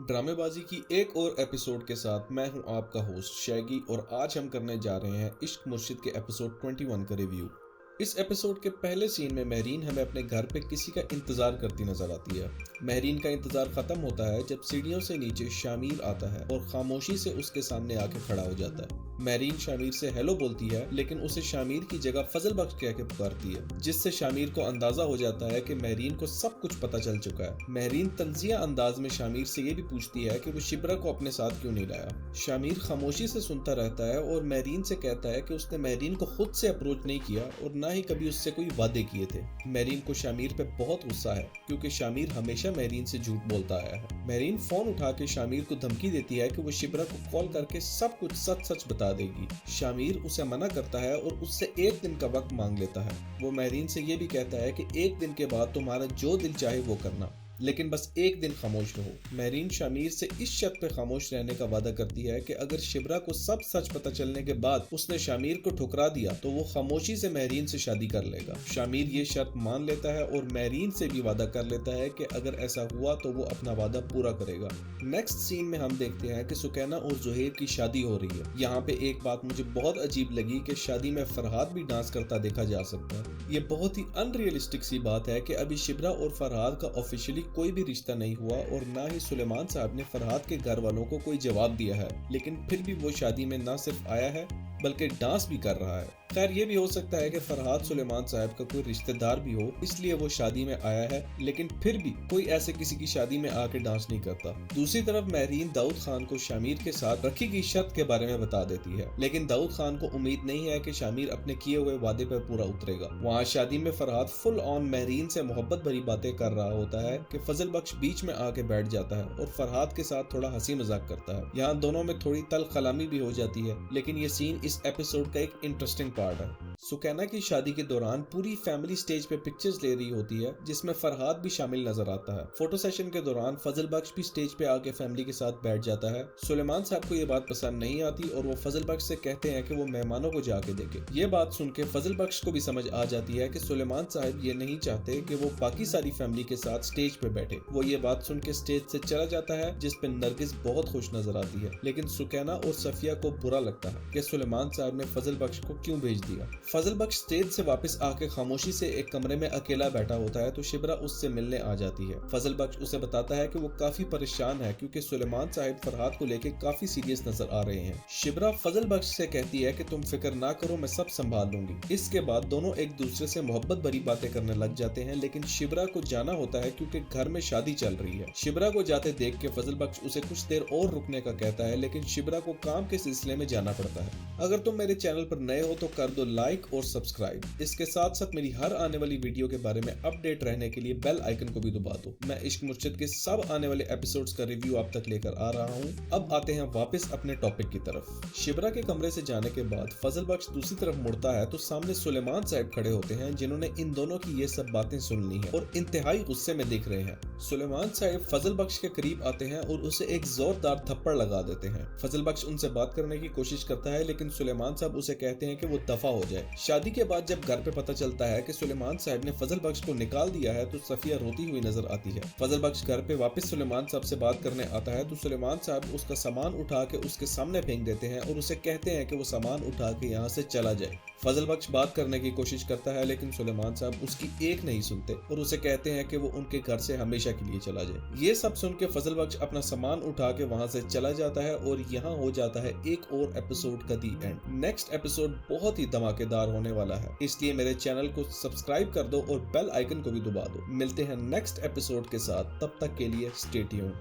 ड्रामेबाजी की एक और एपिसोड के साथ मैं हूं आपका होस्ट शैगी और आज हम करने जा रहे हैं इश्क मुर्शिद के एपिसोड 21 का रिव्यू। इस एपिसोड के पहले सीन में महरीन हमें अपने घर पे किसी का इंतजार करती नजर आती है। महरीन का इंतजार खत्म होता है जब सीढ़ियों से नीचे शामिर आता है और खामोशी से उसके सामने आके खड़ा हो जाता है। महरीन शामिर से हेलो बोलती है लेकिन उसे शामिर की जगह फजल बख्श कह के पुकारती है, जिससे शामिर को अंदाजा हो जाता है कि महरीन को सब कुछ पता चल चुका है। महरीन तंजिया अंदाज में शामिर से ये भी पूछती है कि वो शिब्रा को अपने साथ क्यों नहीं लाया। शामिर खामोशी से सुनता रहता है और महरीन से कहता है कि उसने महरीन को खुद से अप्रोच नहीं किया और ना ही कभी उससे कोई वादे किए थे। महरीन को शामिर पे बहुत गुस्सा है क्योंकि शामिर हमेशा महरीन से झूठ बोलता आया है। महरीन फोन उठा के शामिर को धमकी देती है कि वो शिब्रा को कॉल करके सब कुछ सच सच बता देगी। शामिर उसे मना करता है और उससे एक दिन का वक्त मांग लेता है। वो महरीन से ये भी कहता है कि एक दिन के बाद तुम्हारा जो दिल चाहे वो करना, लेकिन बस एक दिन खामोश रहो। महरीन शामिर से इस शर्त पे खामोश रहने का वादा करती है कि अगर शिब्रा को सब सच पता चलने के बाद उसने शामिर को ठुकरा दिया तो वो खामोशी से महरीन से शादी कर लेगा। शामिर ये शर्त मान लेता है और महरीन से भी वादा कर लेता है कि अगर ऐसा हुआ तो वो अपना वादा पूरा करेगा। नेक्स्ट सीन में हम देखते हैं कि सुकैना और जुहैर की शादी हो रही है। यहाँ पे एक बात मुझे बहुत अजीब लगी कि शादी में फरहाद भी डांस करता देखा जा सकता है। ये बहुत ही अनरियलिस्टिक सी बात है कि अभी शिब्रा और फरहाद का ऑफिशियली कोई भी रिश्ता नहीं हुआ और ना ही सुलेमान साहब ने फरहाद के घर वालों को कोई जवाब दिया है, लेकिन फिर भी वो शादी में ना सिर्फ आया है बल्कि डांस भी कर रहा है। खैर ये भी हो सकता है कि फरहाद सुलेमान साहब का कोई रिश्तेदार भी हो, इसलिए वो शादी में आया है, लेकिन फिर भी कोई ऐसे किसी की शादी में आके डांस नहीं करता। दूसरी तरफ महरीन दाऊद खान को शामिर के साथ रखी गई शर्त के बारे में बता देती है, लेकिन दाऊद खान को उम्मीद नहीं है कि शामिर अपने किए हुए वादे पर पूरा उतरेगा। वहाँ शादी में फरहाद फुल ऑन महरीन से मोहब्बत भरी बातें कर रहा होता है कि फजल बख्श बीच में आके बैठ जाता है और फरहाद के साथ थोड़ा हंसी मजाक करता है। यहाँ दोनों में थोड़ी तल कलामी भी हो जाती है, लेकिन ये सीन इस एपिसोड का एक इंटरेस्टिंग पार्ट है। सुकैना की शादी के दौरान पूरी फैमिली स्टेज पे पिक्चर्स ले रही होती है, जिसमें फरहाद भी शामिल नजर आता है। फोटो सेशन के दौरान फजल बख्श भी स्टेज पे आके फैमिली के साथ बैठ जाता है। सुलेमान साहब को ये बात पसंद नहीं आती और वो फजल बख्श से कहते हैं कि वो मेहमानों को जाके देखे। ये बात सुन के फजल बख्श को भी समझ आ जाती है कि सुलेमान साहब ये नहीं चाहते कि वो बाकी सारी फैमिली के साथ स्टेज पे बैठे। वो ये बात सुन के स्टेज से चला जाता है, जिस पे नरगिस बहुत खुश नजर आती है, लेकिन सुकैना और सफिया को बुरा लगता है कि सुलेमान साहब ने फजल बख्श को क्यों भेज दिया। फजल बख्श स्टेज से वापस आके खामोशी से एक कमरे में अकेला बैठा होता है तो शिब्रा उससे मिलने आ जाती है। फजल बख्श उसे बताता है कि वो काफी परेशान है क्योंकि सुलेमान साहब फरहाद को लेके काफी सीरियस नजर आ रहे हैं। शिब्रा फजल बख्श से कहती है कि तुम फिक्र ना करो, मैं सब संभाल लूंगी। इसके बाद दोनों एक दूसरे से मोहब्बत भरी बातें करने लग जाते हैं, लेकिन शिब्रा को जाना होता है क्योंकि घर में शादी चल रही है। शिब्रा को जाते देख के फजल बख्श उसे कुछ देर और रुकने का कहता है, लेकिन शिब्रा को काम के सिलसिले में जाना पड़ता है। अगर तुम मेरे चैनल पर नए हो तो कर दो लाइक और सब्सक्राइब। इसके साथ साथ मेरी हर आने वाली वीडियो के बारे में अपडेट रहने के लिए बेल आइकन को भी दबा दो। मैं इश्क मुर्शिद के सब आने वाले एपिसोड्स का रिव्यू आप तक लेकर आ रहा हूँ। अब आते हैं वापस अपने टॉपिक की तरफ। शिब्रा के कमरे से जाने के बाद फजल बख्श दूसरी तरफ मुड़ता है तो सामने सुलेमान साहब खड़े होते हैं, जिन्होंने इन दोनों की ये सब बातें सुन ली हैं और इंतहाई गुस्से में दिख रहे हैं। सुलेमान साहब फजल बख्श के करीब आते हैं और उसे एक जोरदार थप्पड़ लगा देते हैं। फजल बख्श उनसे बात करने की कोशिश करता है, लेकिन सुलेमान साहब उसे कहते हैं कि वो दफा हो जाए। शादी के बाद जब घर पे पता चलता है कि सुलेमान साहब ने फजल बख्श को निकाल दिया है तो सफिया रोती हुई नजर आती है। फजल बख्श घर पे वापस सुलेमान साहब से बात करने आता है तो सुलेमान साहब उसका सामान उठा के उसके सामने फेंक देते हैं और उसे कहते हैं कि वो सामान उठा के यहाँ से चला जाए। फजल बख्श बात करने की कोशिश करता है, लेकिन सुलेमान साहब उसकी एक नहीं सुनते और उसे कहते हैं कि वो उनके घर से हमेशा के लिए चला जाए। ये सब सुन के फजल बख्श अपना सामान उठा के वहां से चला जाता है और यहाँ हो जाता है एक और एपिसोड का दी एंड। नेक्स्ट एपिसोड बहुत ही धमाकेदार होने वाला है, इसलिए मेरे चैनल को सब्सक्राइब कर दो और बेल आइकन को भी दबा दो। मिलते हैं नेक्स्ट एपिसोड के साथ, तब तक के लिए स्टे ट्यून्ड।